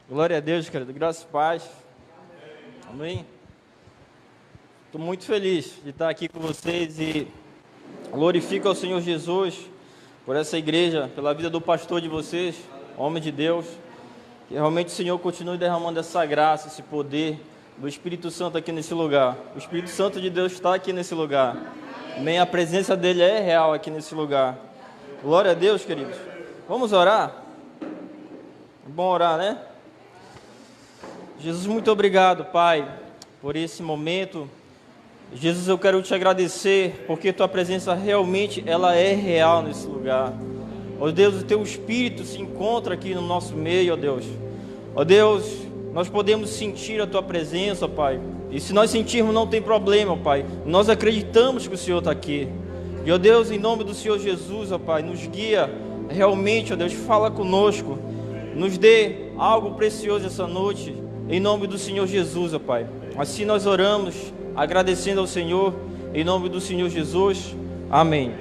Glória a Deus, querido. Graças e paz. Amém. Estou muito feliz de estar aqui com vocês e glorifico ao Senhor Jesus por essa igreja, pela vida do pastor de vocês, homem de Deus. Que realmente o Senhor continue derramando essa graça, esse poder do Espírito Santo aqui nesse lugar. O Espírito Santo de Deus está aqui nesse lugar. Amém. A presença dele é real aqui nesse lugar. Glória a Deus, queridos. Vamos orar? É bom orar, né? Jesus, muito obrigado, Pai, por esse momento. Jesus, eu quero te agradecer, porque tua presença realmente, ela é real nesse lugar. Ó Deus, o teu Espírito se encontra aqui no nosso meio, ó Deus. Ó Deus, nós podemos sentir a tua presença, Pai. E se nós sentirmos, não tem problema, Pai. Nós acreditamos que o Senhor está aqui. E, ó Deus, em nome do Senhor Jesus, ó Pai, nos guia realmente, ó Deus, fala conosco. Nos dê algo precioso essa noite. Em nome do Senhor Jesus, ó Pai. Assim nós oramos, agradecendo ao Senhor, em nome do Senhor Jesus. Amém.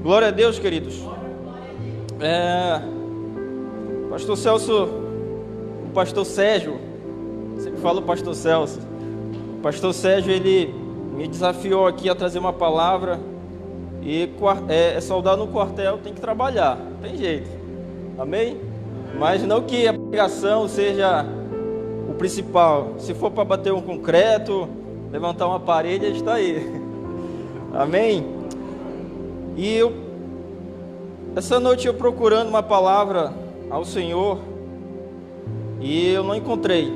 Glória a Deus, queridos. Pastor Celso, o pastor Sérgio, sempre falo pastor Celso. O pastor Sérgio, ele me desafiou aqui a trazer uma palavra. E soldado no quartel tem que trabalhar, não tem jeito. Amém? Mas não que a pregação seja o principal. Se for para bater um concreto, levantar uma parede, ele está aí. Amém? E essa noite eu procurando uma palavra ao Senhor e eu não encontrei.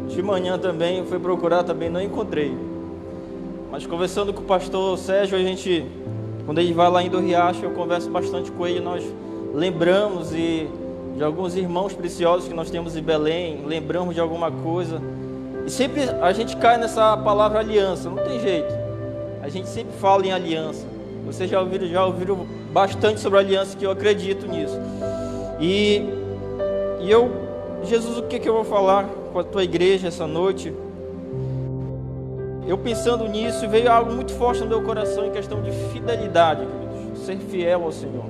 De manhã também eu fui procurar, também não encontrei. Mas conversando com o pastor Sérgio, quando ele vai lá em do Riacho, eu converso bastante com ele, nós lembramos de alguns irmãos preciosos que nós temos em Belém, lembramos de alguma coisa, e sempre a gente cai nessa palavra aliança, não tem jeito, a gente sempre fala em aliança. Vocês já ouviram bastante sobre a aliança, que eu acredito nisso, Jesus, o que eu vou falar com a tua igreja essa noite? Eu pensando nisso, veio algo muito forte no meu coração em questão de fidelidade, queridos, ser fiel ao Senhor.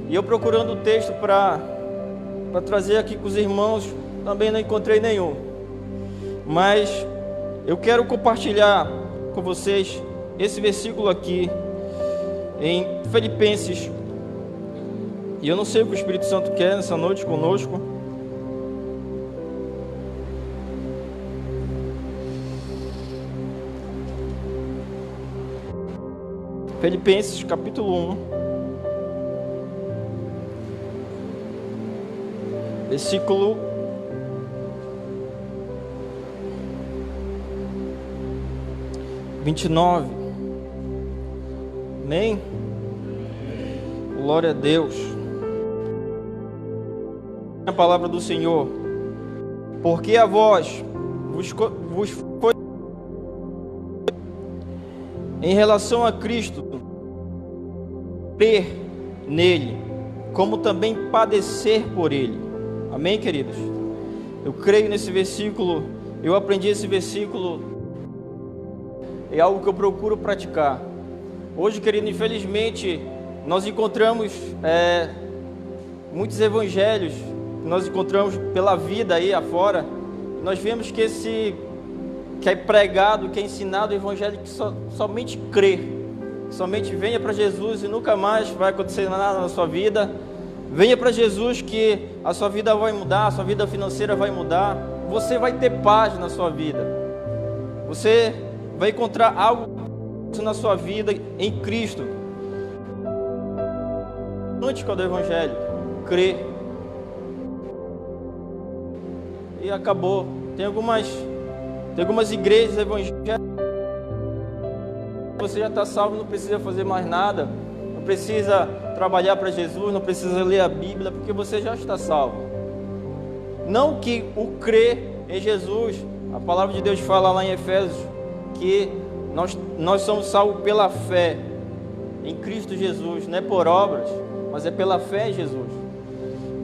E eu procurando o texto para trazer aqui com os irmãos, também não encontrei nenhum. Mas eu quero compartilhar com vocês esse versículo aqui, em Filipenses. E eu não sei o que o Espírito Santo quer nessa noite conosco. Filipenses capítulo 1. Versículo 29. Amém? Glória a Deus. A palavra do Senhor. Porque a vós vos foi em relação a Cristo crer nele, como também padecer por ele. Amém, queridos? Eu creio nesse versículo, eu aprendi esse versículo, é algo que eu procuro praticar. Hoje, querido, infelizmente, nós encontramos muitos evangelhos, que nós encontramos pela vida aí afora, nós vemos que é pregado, que é ensinado o evangelho que somente crê, somente venha para Jesus e nunca mais vai acontecer nada na sua vida. Venha para Jesus que a sua vida vai mudar, a sua vida financeira vai mudar, você vai ter paz na sua vida, você vai encontrar algo na sua vida em Cristo. Antes do Evangelho, crê. E acabou. Tem algumas igrejas evangélicas, você já está salvo, não precisa fazer mais nada, não precisa trabalhar para Jesus, não precisa ler a Bíblia, porque você já está salvo. Não que o crer em Jesus, a palavra de Deus fala lá em Efésios, que nós somos salvos pela fé em Cristo Jesus, não é por obras, mas é pela fé em Jesus.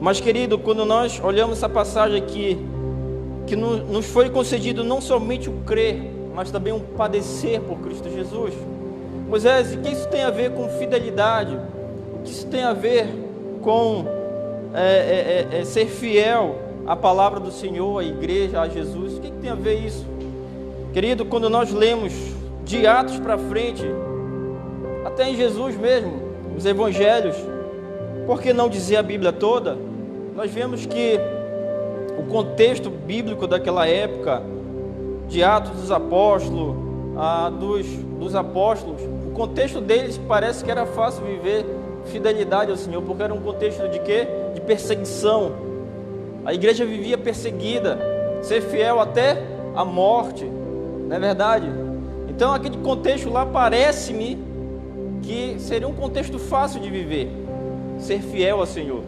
Mas, querido, quando nós olhamos essa passagem aqui, que nos foi concedido não somente o crer, mas também um padecer por Cristo Jesus. Moisés, o que isso tem a ver com fidelidade? O que isso tem a ver com ser fiel a palavra do Senhor, a igreja, a Jesus. O que tem a ver isso? Querido, quando nós lemos de Atos para frente, até em Jesus mesmo, os evangelhos, por que não dizer a Bíblia toda? Nós vemos que o contexto bíblico daquela época, de Atos dos Apóstolos, dos apóstolos, o contexto deles parece que era fácil viver fidelidade ao Senhor, porque era um contexto de quê? De perseguição. A igreja vivia perseguida, ser fiel até a morte, não é verdade? Então aquele contexto lá parece-me que seria um contexto fácil de viver, ser fiel ao Senhor.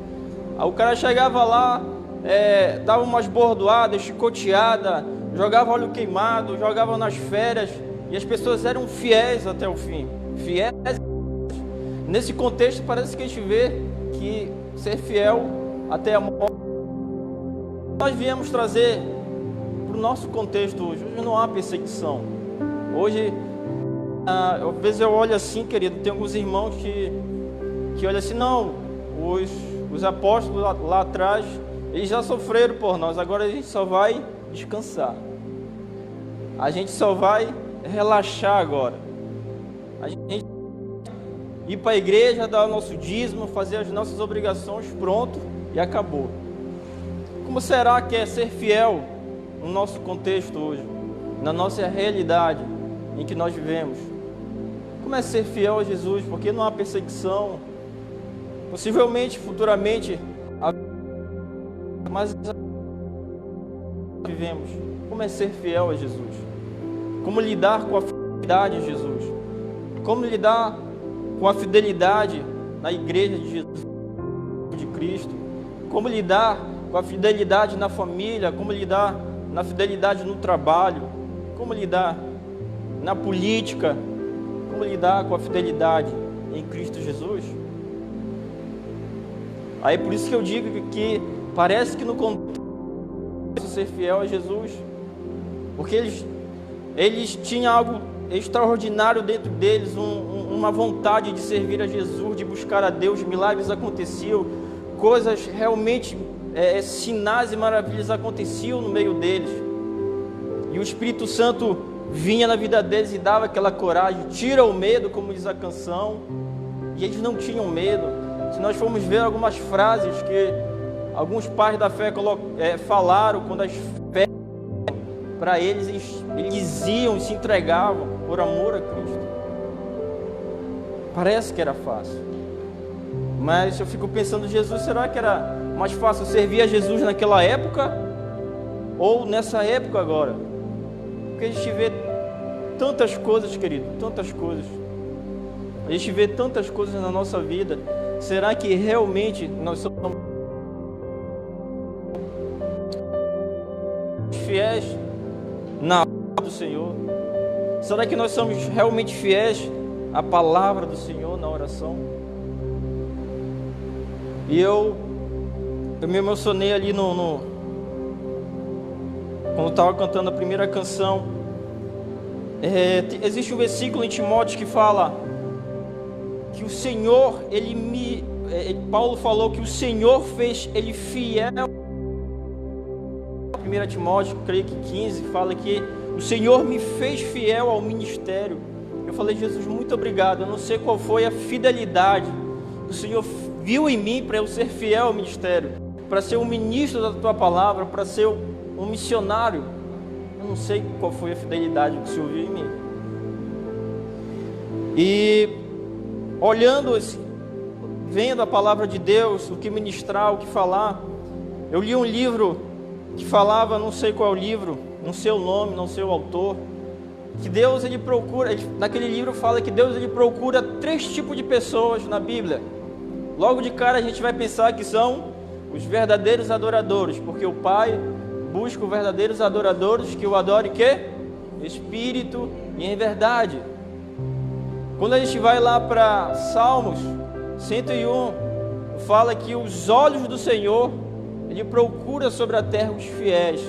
Aí o cara chegava lá, dava umas bordoadas, chicoteada, jogava óleo queimado, jogava nas férias, e as pessoas eram fiéis até o fim, fiéis. Nesse contexto parece que a gente vê que ser fiel até a morte. Nós viemos trazer para o nosso contexto hoje. Hoje não há perseguição. Hoje, às vezes eu olho assim, querido, tem alguns irmãos que olham assim, não, os apóstolos lá atrás, eles já sofreram por nós, agora a gente só vai descansar. A gente só vai relaxar agora. A gente ir para a igreja, dar o nosso dízimo, fazer as nossas obrigações, pronto, e acabou. Como será que é ser fiel no nosso contexto hoje, na nossa realidade em que nós vivemos? Como é ser fiel a Jesus? Porque não há perseguição, possivelmente, futuramente, mas vivemos. Como é ser fiel a Jesus? Como lidar com a fidelidade de Jesus? Como lidar com a fidelidade na igreja de Jesus, de Cristo? Como lidar com a fidelidade na família? Como lidar na fidelidade no trabalho? Como lidar na política? Como lidar com a fidelidade em Cristo Jesus? Aí por isso que eu digo que parece que no contexto ser fiel a Jesus, porque eles tinham algo extraordinário dentro deles, uma vontade de servir a Jesus, de buscar a Deus, milagres aconteciam, coisas realmente, sinais e maravilhas aconteciam no meio deles, e o Espírito Santo vinha na vida deles e dava aquela coragem, tira o medo, como diz a canção, e eles não tinham medo. Se nós formos ver algumas frases que alguns pais da fé falaram, quando as fé para eles iam e se entregavam por amor a Cristo. Parece que era fácil, mas eu fico pensando, Jesus, será que era mais fácil servir a Jesus naquela época ou nessa época agora? Porque a gente vê tantas coisas, querido, tantas coisas. A gente vê tantas coisas na nossa vida. Será que realmente nós somos fiéis na palavra do Senhor? Será que nós somos realmente fiéis à palavra do Senhor na oração? E eu me emocionei ali quando estava cantando a primeira canção. Existe um versículo em Timóteo que fala que o Senhor, Paulo falou que o Senhor fez ele fiel. 1 Timóteo, creio que 15, fala que o Senhor me fez fiel ao ministério. Eu falei, Jesus, muito obrigado. Eu não sei qual foi a fidelidade que o Senhor viu em mim para eu ser fiel ao ministério, para ser um ministro da tua palavra, para ser um missionário. Eu não sei qual foi a fidelidade que o Senhor viu em mim. E olhando, vendo a palavra de Deus, o que ministrar, o que falar, eu li um livro que falava, não sei qual é o livro, não sei o nome, não sei o autor, que Deus ele procura, naquele livro fala que Deus ele procura 3 tipos de pessoas na Bíblia. Logo de cara a gente vai pensar que são os verdadeiros adoradores, porque o Pai busca os verdadeiros adoradores que o adorem que? Espírito e em verdade. Quando a gente vai lá para Salmos 101, fala que os olhos do Senhor, Ele procura sobre a terra os fiéis.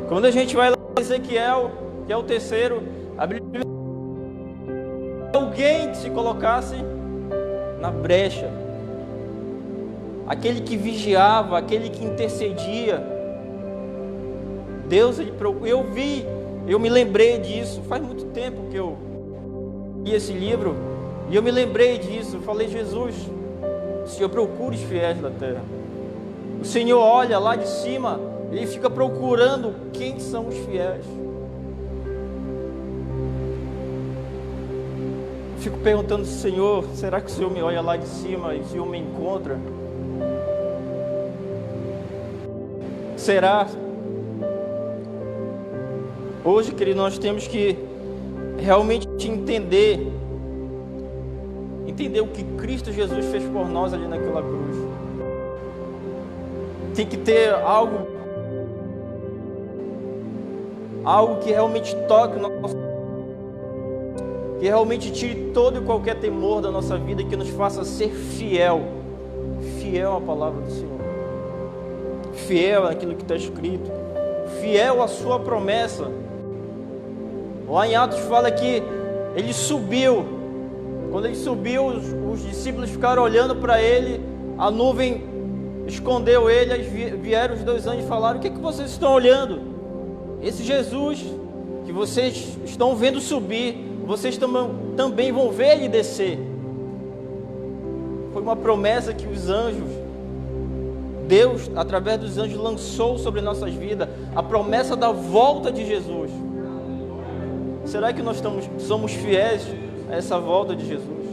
Quando a gente vai lá para Ezequiel, que é o terceiro, a Bíblia alguém que se colocasse na brecha. aquele que vigiava, aquele que intercedia. Deus, eu me lembrei disso, faz muito tempo que eu li esse livro, e eu me lembrei disso. Eu falei: Jesus, o Senhor procura os fiéis da terra. O Senhor olha lá de cima, Ele fica procurando quem são os fiéis. Fico perguntando: Senhor, será que o Senhor me olha lá de cima e o Senhor me encontra? Será? Hoje, querido, nós temos que realmente entender o que Cristo Jesus fez por nós ali naquela cruz. Tem que ter algo que realmente toque o nosso, que realmente tire todo e qualquer temor da nossa vida, que nos faça ser fiel à palavra do Senhor, fiel àquilo que está escrito, fiel à sua promessa. Lá em Atos fala que ele subiu. Quando ele subiu, os discípulos ficaram olhando para ele, a nuvem escondeu ele, aí vieram os 2 anjos e falaram: o que vocês estão olhando? Esse Jesus que vocês estão vendo subir, vocês também vão ver ele descer. Foi uma promessa que os anjos, Deus, através dos anjos, lançou sobre nossas vidas, a promessa da volta de Jesus. Será que nós somos fiéis a essa volta de Jesus?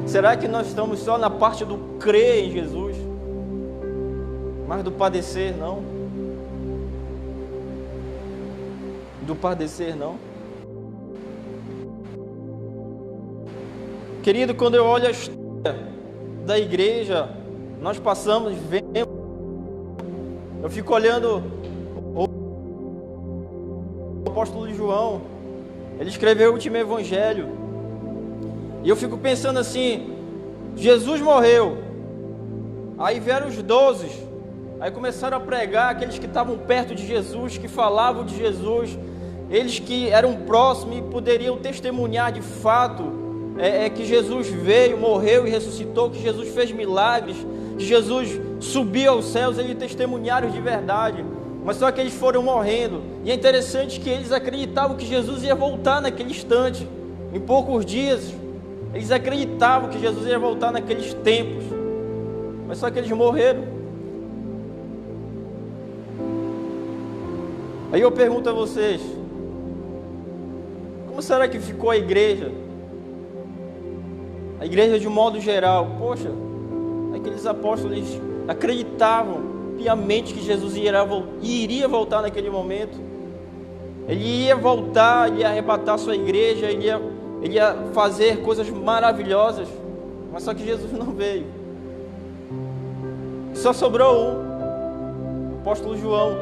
Será que nós estamos só na parte do crer em Jesus, mas do padecer não? Do padecer não? Querido, quando eu olho a história da igreja, nós passamos, vemos, eu fico olhando o apóstolo João, ele escreveu o último evangelho, e eu fico pensando assim: Jesus morreu, aí vieram os 12, aí começaram a pregar, aqueles que estavam perto de Jesus, que falavam de Jesus, eles que eram próximos e poderiam testemunhar de fato que Jesus veio, morreu e ressuscitou, que Jesus fez milagres, que Jesus subiu aos céus. Eles testemunharam de verdade, mas só que eles foram morrendo. E é interessante que eles acreditavam que Jesus ia voltar naquele instante, em poucos dias. Eles acreditavam que Jesus ia voltar naqueles tempos, mas só que eles morreram. Aí eu pergunto a vocês: como será que ficou a igreja? A igreja de um modo geral. Poxa, aqueles apóstolos, eles acreditavam piamente que Jesus iria voltar naquele momento. Ele ia voltar, ele ia arrebatar a sua igreja, ele ia fazer coisas maravilhosas, mas só que Jesus não veio. Só sobrou o apóstolo João.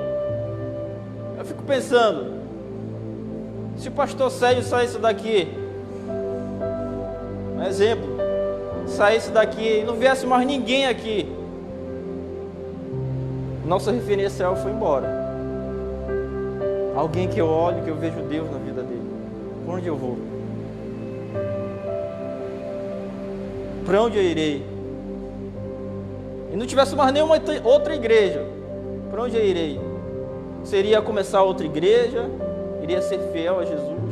Eu fico pensando, se o pastor Sérgio saísse daqui, um exemplo, saísse daqui e não viesse mais ninguém aqui, nossa referencial foi embora. Alguém que eu olho, que eu vejo Deus na vida dele. Por onde eu vou? Para onde eu irei? E não tivesse mais nenhuma outra igreja, para onde eu irei? Seria começar outra igreja? Iria ser fiel a Jesus?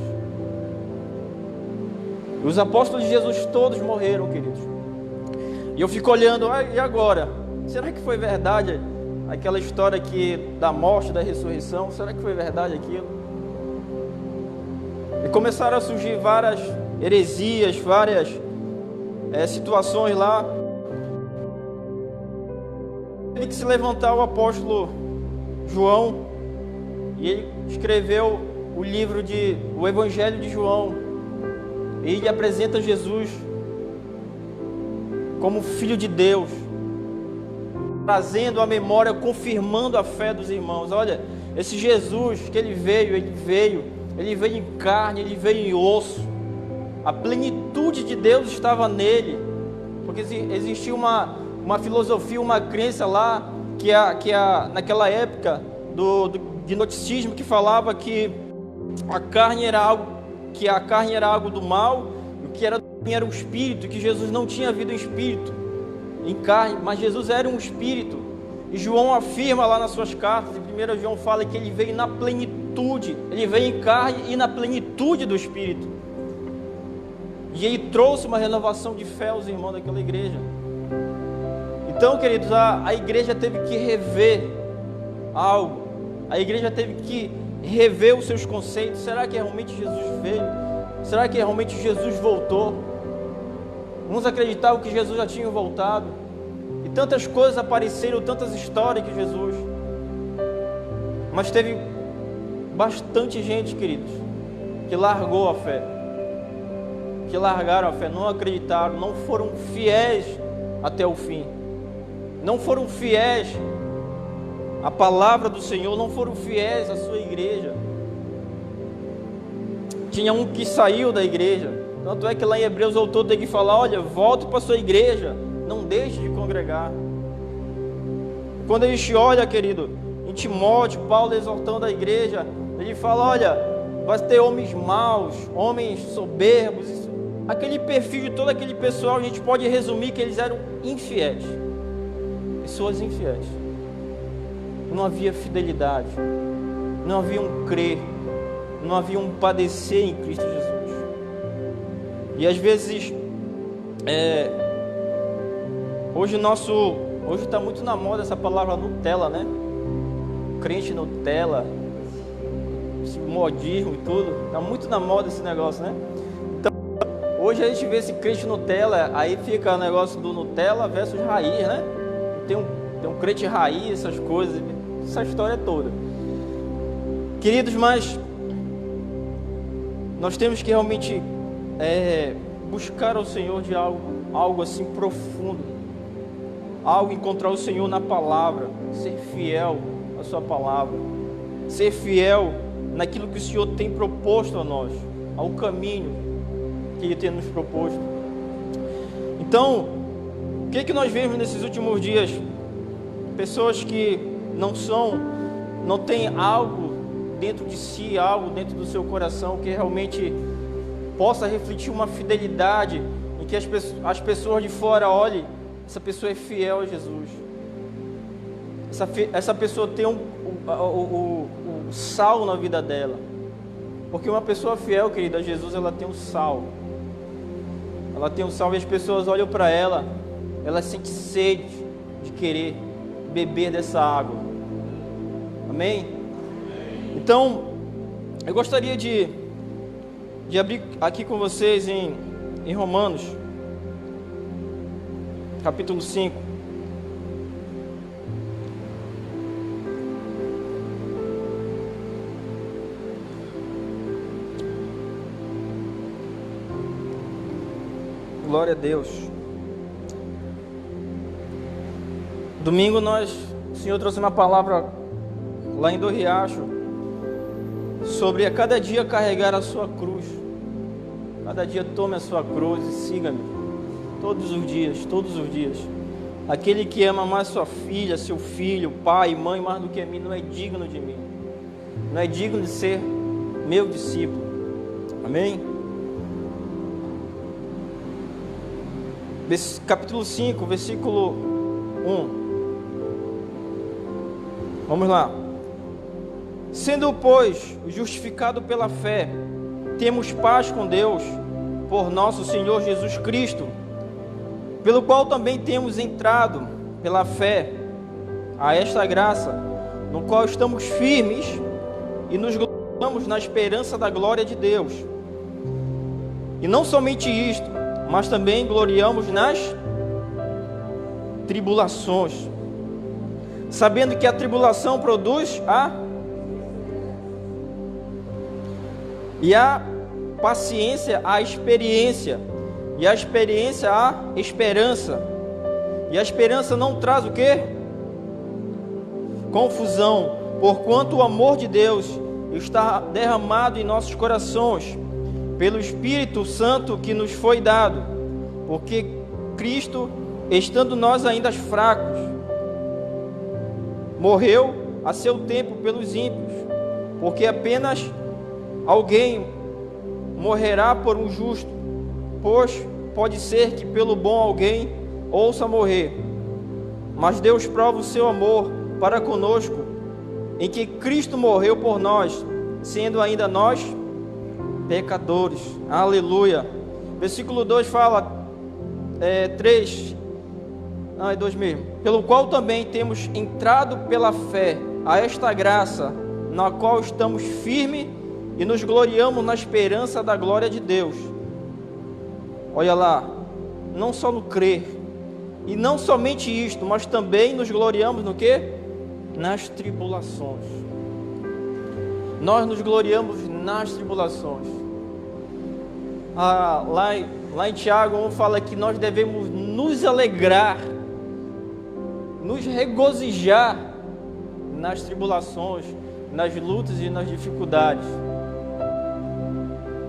E os apóstolos de Jesus todos morreram, queridos. E eu fico olhando: e agora? Será que foi verdade aquela história da morte, da ressurreição? Será que foi verdade aquilo? E começaram a surgir várias heresias, várias situações lá. Teve que se levantar o apóstolo João, e ele escreveu o Evangelho de João. Ele apresenta Jesus como Filho de Deus, trazendo a memória, confirmando a fé dos irmãos. Olha, esse Jesus que ele veio em carne, ele veio em osso. A plenitude de Deus estava nele, porque existia uma filosofia, uma crença lá, naquela época de gnosticismo, que falava que a carne era algo do mal, o que era o espírito, que Jesus não tinha vida em espírito. em carne, mas Jesus era um espírito. E João afirma lá nas suas cartas, em 1 João fala que ele veio na plenitude, ele veio em carne e na plenitude do espírito. E ele trouxe uma renovação de fé aos irmãos daquela igreja. Então, queridos, a igreja teve que rever algo. A igreja teve que rever os seus conceitos. Será que realmente Jesus veio? Será que realmente Jesus voltou? Uns acreditavam que Jesus já tinha voltado. E tantas coisas apareceram, tantas histórias de Jesus. Mas teve bastante gente, queridos, que largou a fé. Que largaram a fé, não acreditaram, não foram fiéis até o fim. Não foram fiéis à palavra do Senhor, não foram fiéis à sua igreja. Tinha um que saiu da igreja. Tanto é que lá em Hebreus o autor tem que falar: olha, volte para a sua igreja, não deixe de congregar. Quando a gente olha, querido, em Timóteo, Paulo exortando a igreja, ele fala: olha, vai ter homens maus, homens soberbos. Aquele perfil de todo aquele pessoal, a gente pode resumir que eles eram infiéis. Pessoas infiéis. Não havia fidelidade, não havia um crer, não havia um padecer em Cristo Jesus. E às vezes, hoje está muito na moda essa palavra Nutella, né? Crente Nutella, esse modismo e tudo, está muito na moda esse negócio, né? Então, hoje a gente vê esse crente Nutella, aí fica o negócio do Nutella versus raiz, né? Tem um crente raiz, essas coisas, essa história toda. Queridos, mas nós temos que realmente buscar ao Senhor de algo assim profundo, algo, encontrar o Senhor na palavra, ser fiel à sua palavra, ser fiel naquilo que o Senhor tem proposto a nós, ao caminho que Ele tem nos proposto. Então, o que nós vemos nesses últimos dias? Pessoas que não têm algo dentro de si, algo dentro do seu coração que realmente possa refletir uma fidelidade, em que as pessoas de fora olhem: essa pessoa é fiel a Jesus, essa pessoa tem o sal na vida dela. Porque uma pessoa fiel, querida, a Jesus, ela tem o sal. Ela tem o sal e as pessoas olham para ela, ela sente sede de querer beber dessa água. Amém? Então, eu gostaria de abrir aqui com vocês em Romanos, capítulo 5. Glória a Deus. Domingo o Senhor trouxe uma palavra lá em Do Riacho sobre a cada dia carregar a sua cruz. Cada dia tome a sua cruz e siga-me. Todos os dias, todos os dias. Aquele que ama mais sua filha, seu filho, pai, mãe, mais do que a mim, não é digno de mim. Não é digno de ser meu discípulo. Amém? Capítulo 5, versículo 1. Vamos lá. Sendo, pois, justificado pela fé, temos paz com Deus, por nosso Senhor Jesus Cristo, pelo qual também temos entrado, pela fé, a esta graça, no qual estamos firmes e nos gloriamos na esperança da glória de Deus. E não somente isto, mas também gloriamos nas tribulações, sabendo que a tribulação produz e a paciência, a experiência, e a experiência, a esperança, e a esperança não traz o quê? Confusão, porquanto o amor de Deus está derramado em nossos corações, pelo Espírito Santo que nos foi dado, porque Cristo, estando nós ainda fracos, morreu a seu tempo pelos ímpios, porque apenas alguém morrerá por um justo, pois pode ser que pelo bom alguém ouça morrer. Mas Deus prova o seu amor para conosco, em que Cristo morreu por nós, sendo ainda nós pecadores. Aleluia. Versículo 2 fala, 3, não, é 2 mesmo. Pelo qual também temos entrado pela fé a esta graça, na qual estamos firmes e nos gloriamos na esperança da glória de Deus. Olha lá, não só no crer, e não somente isto, mas também nos gloriamos no quê? Nas tribulações. Nós nos gloriamos nas tribulações. Lá em Tiago 1 fala que nós devemos nos alegrar, nos regozijar nas tribulações, nas lutas e nas dificuldades.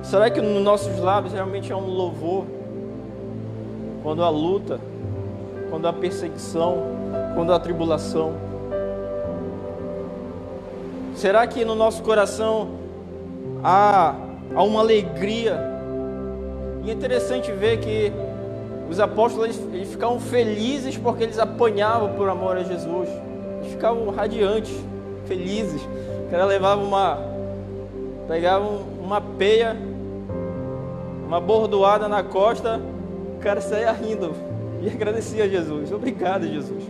Será que nos nossos lábios realmente é um louvor? Quando há luta, quando há perseguição, quando há tribulação? Será que no nosso coração há uma alegria? E é interessante ver que os apóstolos eles ficavam felizes porque eles apanhavam por amor a Jesus. Eles ficavam radiantes, felizes. O cara pegava uma peia, uma bordoada na costa, o cara saía rindo e agradecia a Jesus. Obrigado, Jesus.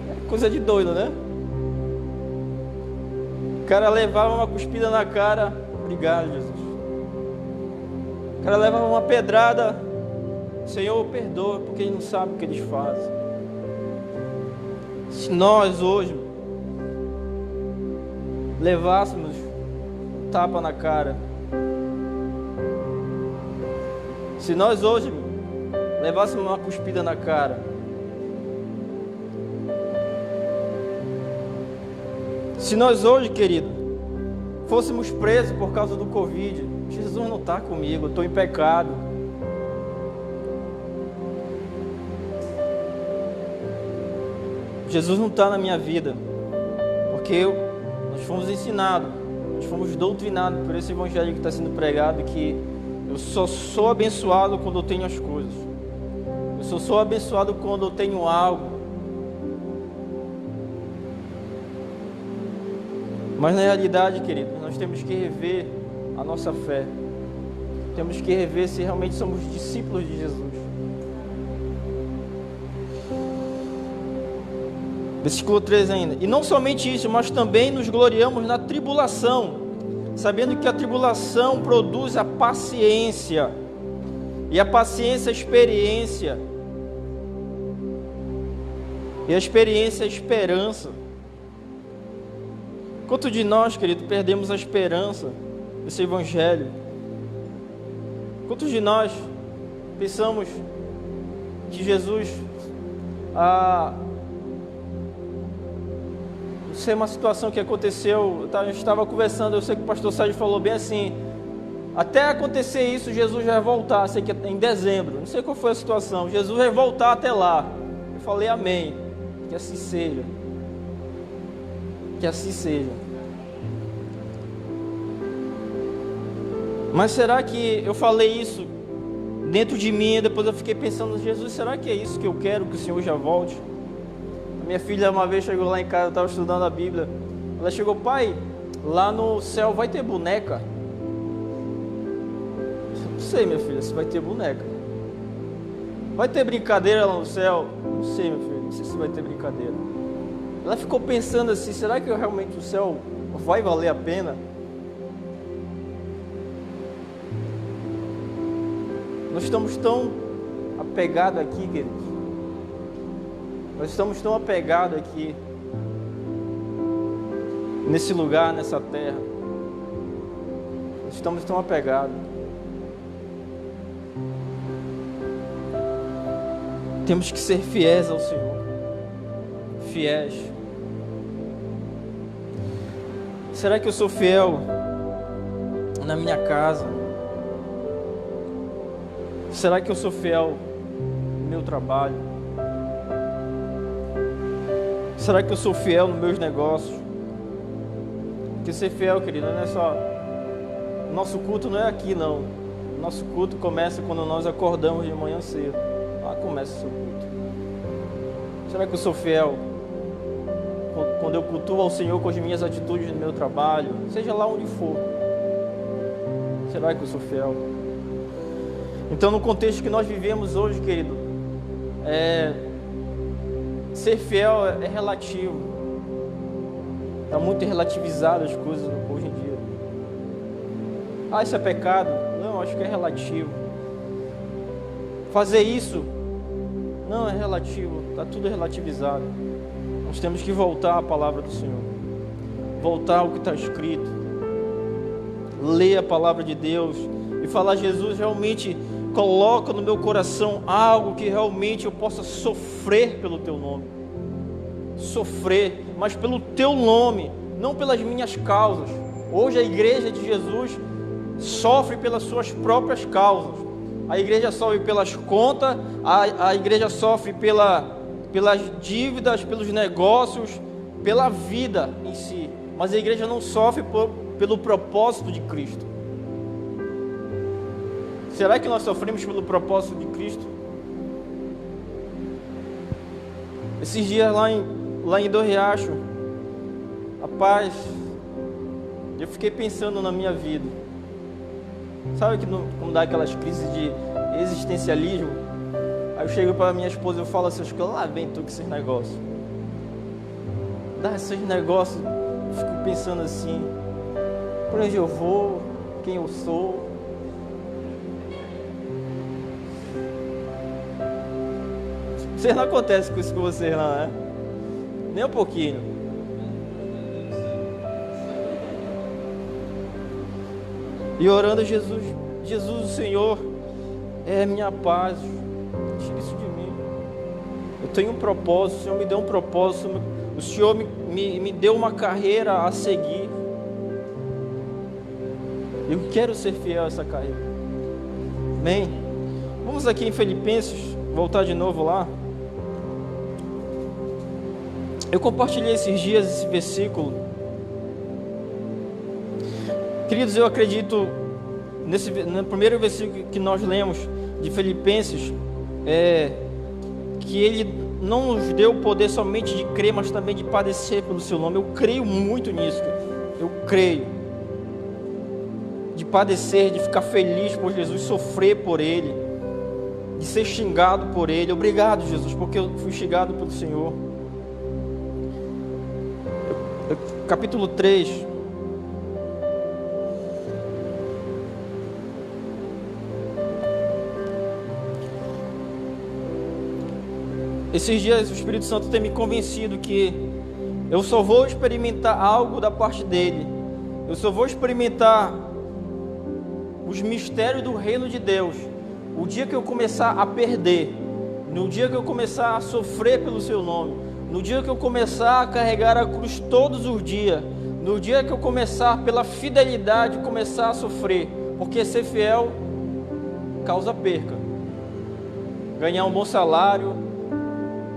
É coisa de doido, né? O cara levava uma cuspida na cara, obrigado, Jesus. O cara levava uma pedrada, Senhor, perdoa, porque eles não sabem o que eles fazem. Se nós hoje levássemos tapa na cara, se nós hoje levássemos uma cuspida na cara, se nós hoje, querido, fôssemos presos por causa do Covid, Jesus não está comigo, eu estou em pecado. Jesus não está na minha vida, porque nós fomos ensinados, nós fomos doutrinados por esse evangelho que está sendo pregado, que eu só sou abençoado quando eu tenho as coisas, eu só sou abençoado quando eu tenho algo. Mas na realidade, querido, nós temos que rever a nossa fé, temos que rever se realmente somos discípulos de Jesus. Versículo 3 ainda. E não somente isso, mas também nos gloriamos na tribulação, sabendo que a tribulação produz a paciência, e a paciência a experiência, e a experiência a esperança. Quanto de nós, querido, perdemos a esperança desse evangelho? Quantos de nós pensamos que Jesus não sei, uma situação que aconteceu, a gente estava conversando, eu sei que o pastor Sérgio falou bem assim, até acontecer isso, Jesus vai voltar, sei que é em dezembro, não sei qual foi a situação, Jesus vai voltar até lá. Eu falei amém, que assim seja, que assim seja. Mas será que eu falei isso dentro de mim e depois eu fiquei pensando, Jesus, será que é isso que eu quero, que o Senhor já volte? Minha filha uma vez chegou lá em casa, eu estava estudando a Bíblia, ela chegou, pai, lá no céu vai ter boneca? Não sei, minha filha, se vai ter boneca. Vai ter brincadeira lá no céu? Não sei, minha filha, não sei se vai ter brincadeira. Ela ficou pensando assim, será que realmente o céu vai valer a pena? Nós estamos tão apegados aqui, queridos. Nós estamos tão apegados aqui, nesse lugar, nessa terra. Nós estamos tão apegados. Temos que ser fiéis ao Senhor. Fiéis. Será que eu sou fiel na minha casa? Será que eu sou fiel no meu trabalho? Será que eu sou fiel nos meus negócios? Porque ser fiel, querido, não é só... Nosso culto não é aqui, não. Nosso culto começa quando nós acordamos de manhã cedo. Lá começa o seu culto. Será que eu sou fiel? Quando eu cultuo ao Senhor com as minhas atitudes no meu trabalho, seja lá onde for. Será que eu sou fiel? Então, no contexto que nós vivemos hoje, querido, ser fiel é relativo. Está muito relativizado as coisas hoje em dia. Ah, isso é pecado? Não, acho que é relativo. Fazer isso? Não, é relativo. Está tudo relativizado. Nós temos que voltar à palavra do Senhor. Voltar ao que está escrito. Ler a palavra de Deus. E falar: Jesus, realmente coloca no meu coração algo que realmente eu possa sofrer pelo Teu nome. Sofrer, mas pelo Teu nome, não pelas minhas causas. Hoje a igreja de Jesus sofre pelas suas próprias causas. A igreja sofre pelas contas, a igreja sofre pelas dívidas, pelos negócios, pela vida em si. Mas a igreja não sofre pelo propósito de Cristo. Será que nós sofremos pelo propósito de Cristo? Esses dias lá em Do Riacho, rapaz, eu fiquei pensando na minha vida. Sabe que como dá aquelas crises de existencialismo? Aí eu chego para minha esposa e falo assim: acho que lá vem tu com esses negócios. Dá esses negócios, eu fico pensando assim: por onde eu vou, quem eu sou. Vocês não acontece com isso com vocês não, né? Nem um pouquinho. E orando: Jesus, o Senhor é minha paz. Tira isso de mim. Eu tenho um propósito, o Senhor me deu um propósito. O Senhor me deu uma carreira a seguir. Eu quero ser fiel a essa carreira. Amém? Vamos aqui em Filipenses, voltar de novo lá. Eu compartilhei esses dias esse versículo. Queridos, eu acredito no primeiro versículo que nós lemos de Filipenses, que ele não nos deu o poder somente de crer, mas também de padecer pelo seu nome. Eu creio muito nisso. Eu creio. De padecer, de ficar feliz por Jesus, sofrer por Ele, de ser xingado por Ele. Obrigado, Jesus, porque eu fui xingado pelo Senhor. Capítulo 3. Esses dias o Espírito Santo tem me convencido que eu só vou experimentar algo da parte dele. Eu só vou experimentar os mistérios do reino de Deus o dia que eu começar a perder, no dia que eu começar a sofrer pelo seu nome, no dia que eu começar a carregar a cruz todos os dias, no dia que eu começar pela fidelidade começar a sofrer, porque ser fiel causa perca. Ganhar um bom salário,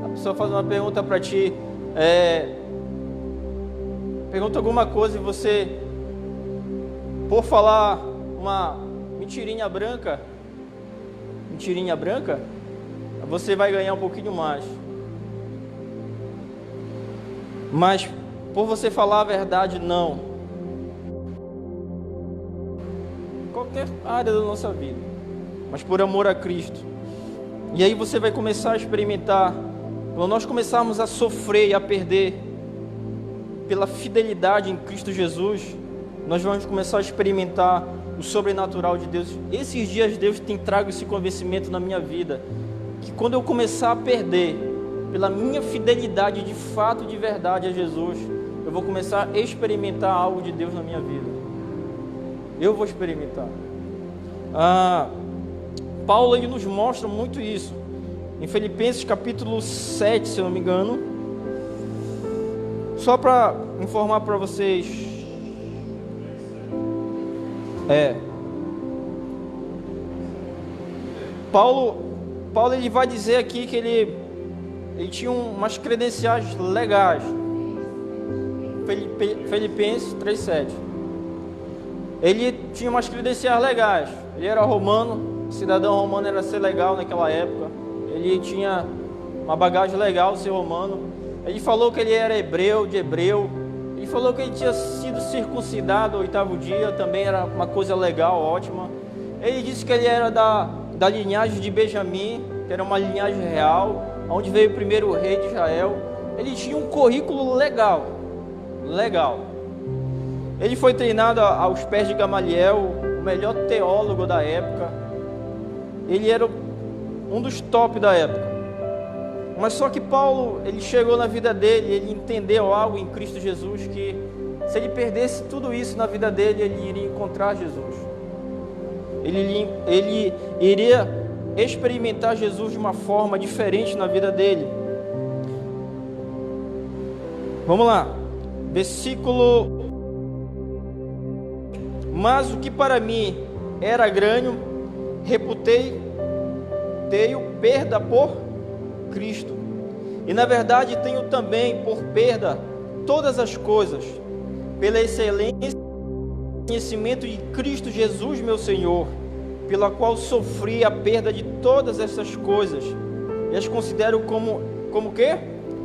a pessoa faz uma pergunta para ti, pergunta alguma coisa e você, por falar uma mentirinha branca, você vai ganhar um pouquinho mais. Mas por você falar a verdade, não. Qualquer área da nossa vida, mas por amor a Cristo. E aí você vai começar a experimentar, quando nós começarmos a sofrer e a perder pela fidelidade em Cristo Jesus, nós vamos começar a experimentar o sobrenatural de Deus. Esses dias Deus tem trago esse convencimento na minha vida, que quando eu começar a perder pela minha fidelidade de fato, de verdade a Jesus, eu vou começar a experimentar algo de Deus na minha vida. Eu vou experimentar. Paulo ele nos mostra muito isso. Em Filipenses capítulo 7, se eu não me engano. Só para informar para vocês. Paulo ele vai dizer aqui que ele tinha umas credenciais legais. Filipenses 3:7. Ele tinha umas credenciais legais. Ele era romano, cidadão romano era ser legal naquela época. Ele tinha uma bagagem legal ser romano. Ele falou que ele era hebreu, de hebreu. Ele falou que ele tinha sido circuncidado ao 8º dia, também era uma coisa legal, ótima. Ele disse que ele era da linhagem de Benjamim, que era uma linhagem real, onde veio o primeiro rei de Israel. Ele tinha um currículo legal. Ele foi treinado aos pés de Gamaliel, o melhor teólogo da época. Ele era um dos top da época. Mas só que Paulo, ele chegou na vida dele, ele entendeu algo em Cristo Jesus, que se ele perdesse tudo isso na vida dele, ele iria encontrar Jesus. Ele iria experimentar Jesus de uma forma diferente na vida dele. Vamos lá, versículo: mas o que para mim era ganho, reputei perda por Cristo. E na verdade tenho também por perda todas as coisas, pela excelência do conhecimento de Cristo Jesus, meu Senhor, pela qual sofri a perda de todas essas coisas, e as considero como quê?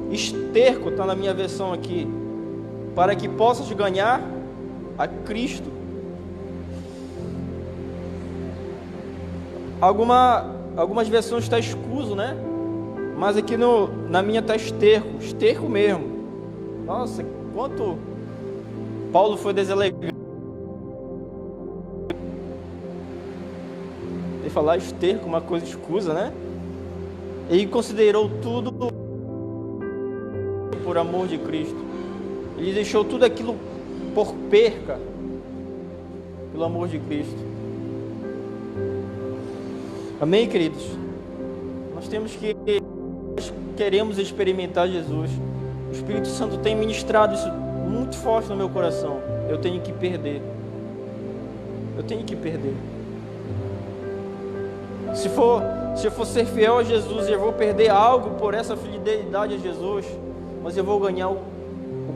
Esterco, está na minha versão aqui, para que possas ganhar a Cristo. Algumas versões está escuso, né? Mas aqui na minha está esterco mesmo. Nossa, quanto Paulo foi deselegante de falar esterco, uma coisa escusa, né? Ele considerou tudo por amor de Cristo. Ele deixou tudo aquilo por perca, pelo amor de Cristo. Amém, queridos? Nós queremos experimentar Jesus. O Espírito Santo tem ministrado isso muito forte no meu coração. Eu tenho que perder. Se eu for ser fiel a Jesus, eu vou perder algo por essa fidelidade a Jesus, mas eu vou ganhar o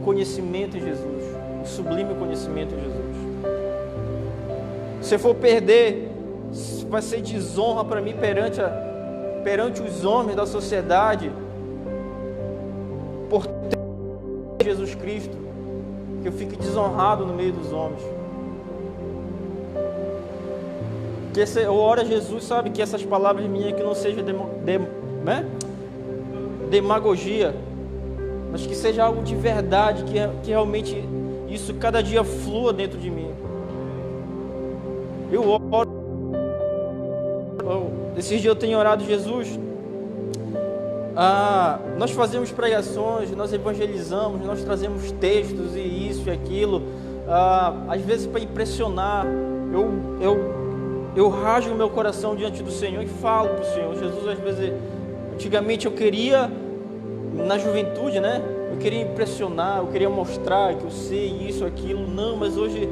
conhecimento em Jesus, o sublime conhecimento em Jesus. Se eu for perder, vai ser desonra para mim perante os homens da sociedade, por ter Jesus Cristo, que eu fique desonrado no meio dos homens. Eu oro a Jesus, sabe, que essas palavras minhas que não sejam demagogia, mas que seja algo de verdade, que realmente isso cada dia flua dentro de mim. Eu oro. Esses dias eu tenho orado: Jesus, nós fazemos pregações, nós evangelizamos, nós trazemos textos e isso e aquilo, às vezes para impressionar. Eu rasgo o meu coração diante do Senhor e falo para o Senhor: Jesus, às vezes, antigamente eu queria, na juventude, né? Eu queria impressionar, eu queria mostrar que eu sei isso, aquilo. Não, mas hoje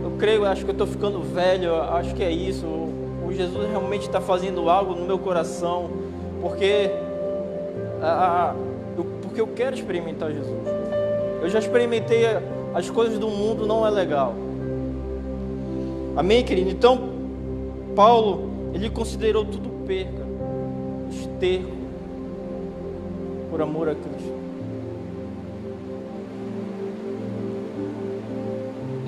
eu creio, acho que eu estou ficando velho, acho que é isso. O Jesus realmente está fazendo algo no meu coração, porque eu quero experimentar Jesus. Eu já experimentei as coisas do mundo, não é legal. Amém, querido? Então, Paulo, ele considerou tudo perca, esterco, por amor a Cristo.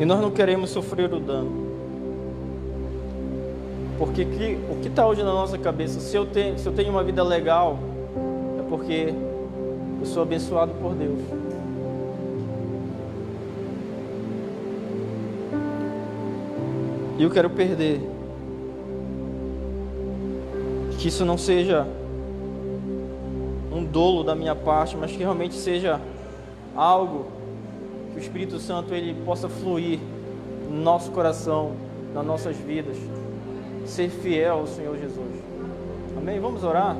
E nós não queremos sofrer o dano. Porque o que está hoje na nossa cabeça? Se eu tenho uma vida legal, é porque eu sou abençoado por Deus. E eu quero perder. Que isso não seja um dolo da minha parte, mas que realmente seja algo que o Espírito Santo ele possa fluir no nosso coração, nas nossas vidas. Ser fiel ao Senhor Jesus. Amém? Vamos orar?